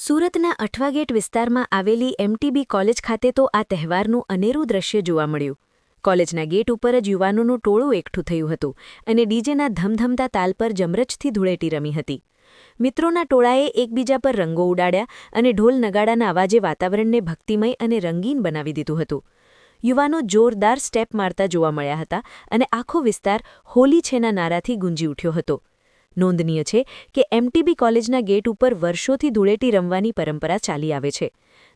સુરતના અઠવાગેટ વિસ્તારમાં આવેલી એમટીબી કોલેજ ખાતે તો આ તહેવારનું અનેરું દ્રશ્ય જોવા મળ્યું. કોલેજના ગેટ ઉપર જ યુવાનોનું ટોળું એકઠું થયું હતું અને ડીજેના ધમધમતા તાલ પર જમરજથી ધૂળેટી રમી હતી. મિત્રોના ટોળાએ એકબીજા પર રંગો ઉડાડ્યા અને ઢોલ નગાડાના અવાજે વાતાવરણને ભક્તિમય અને રંગીન બનાવી દીધું હતું. યુવાનો જોરદાર સ્ટેપ મારતા જોવા મળ્યા હતા અને આખો વિસ્તાર હોલી છેના નારાથી ગુંજી ઉઠ્યો હતો. નોંધનીય છે કે એમટીબી કોલેજના ગેટ ઉપર વર્ષોથી ધૂળેટી રમવાની પરંપરા ચાલી આવે છે.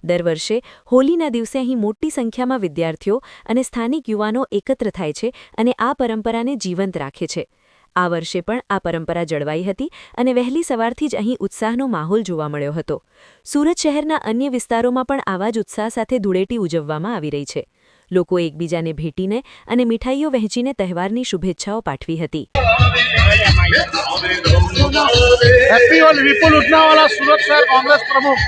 દર વર્ષે હોલીના દિવસે અહીં મોટી સંખ્યામાં વિદ્યાર્થીઓ અને સ્થાનિક યુવાનો એકત્ર થાય છે અને આ પરંપરાને જીવંત રાખે છે. આ વર્ષે પણ આ પરંપરા જળવાઈ હતી અને વહેલી સવારથી જ અહીં ઉત્સાહનો માહોલ જોવા મળ્યો હતો. સુરત શહેરના અન્ય વિસ્તારોમાં પણ આવા જ ઉત્સાહ સાથે ધૂળેટી ઉજવવામાં આવી રહી છે. લોકો એકબીજાને ભેટીને અને મીઠાઈઓ વહેંચીને તહેવારની શુભેચ્છાઓ પાઠવી હતી. हैप्पी और विपुल उठनावाला सूरत शहर कांग्रेस प्रमुख।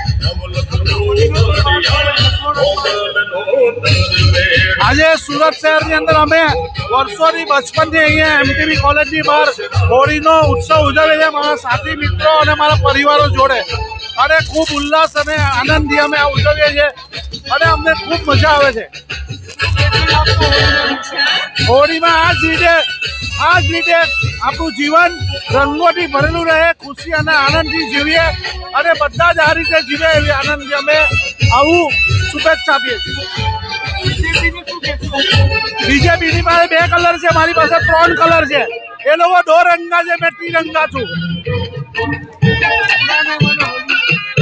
आज सूरत शहर के अंदर हमें वर्षों बचपन थी अँ एमटीबी कॉलेज की बहार होली नो उत्सव उजवे छे मारा साथी मित्रों और मारा परिवारों जोड़े अरे खूब उल्लास और आनंद थी अमे उजवीए छे अरे अमने खूब मजा आवे छे। होली में आज रीते આપણું જીવન રંગોથી ભરેલું રહે, ખુશી અને આનંદથી જીવીએ અને બધા જ આ રીતે જીવે એવી આનંદથી અમે આવું શુભેચ્છા આપીએ છીએ. બીજેપીની પાસે 2 કલર છે, મારી પાસે 3 કલર છે. એ લોકો 2 રંગા છે, મેં ત્રિરંગા છું.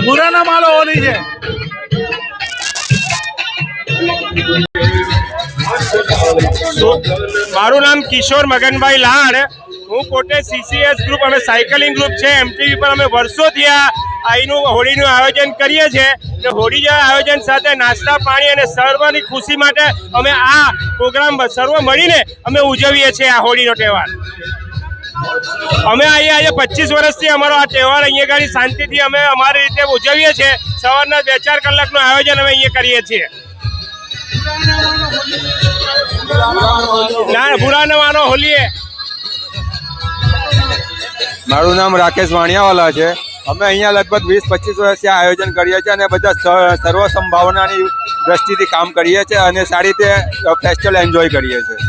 બુરાના માલો હોલી છે. મારું નામ કિશોર મગનભાઈ લાડ. હું પોતે સીસીએસ ગ્રુપ અમે સાયકલિંગ ગ્રુપ છે એમટીવી પર અમે વર્ષોથી અહીંનું હોળીનું આયોજન કરીએ છીએ. હોળીના આયોજન સાથે નાસ્તા પાણી અને સર્વની ખુશી માટે અમે આ પ્રોગ્રામ સર્વ મળીને અમે ઉજવીએ છીએ આ હોળીનો તહેવાર. અમે અહીંયા આજે 25 વર્ષથી અમારો આ તહેવાર અહીંયા આગળ શાંતિથી અમે અમારી રીતે ઉજવીએ છીએ. સવારના 2-4 કલાકનું આયોજન અમે અહીંયા કરીએ છીએ. ના બુરાનવાનો હોલીએ. મારું નામ રાકેશ વાણિયાવાલા છે. અમે અહીંયા લગભગ 20-25 વર્ષથી આયોજન કરીએ છીએ અને બધા સર્વ સંભાવનાની દ્રષ્ટિથી કામ કરીએ છીએ અને સારી રીતે ફેસ્ટિવલ એન્જોય કરીએ છીએ.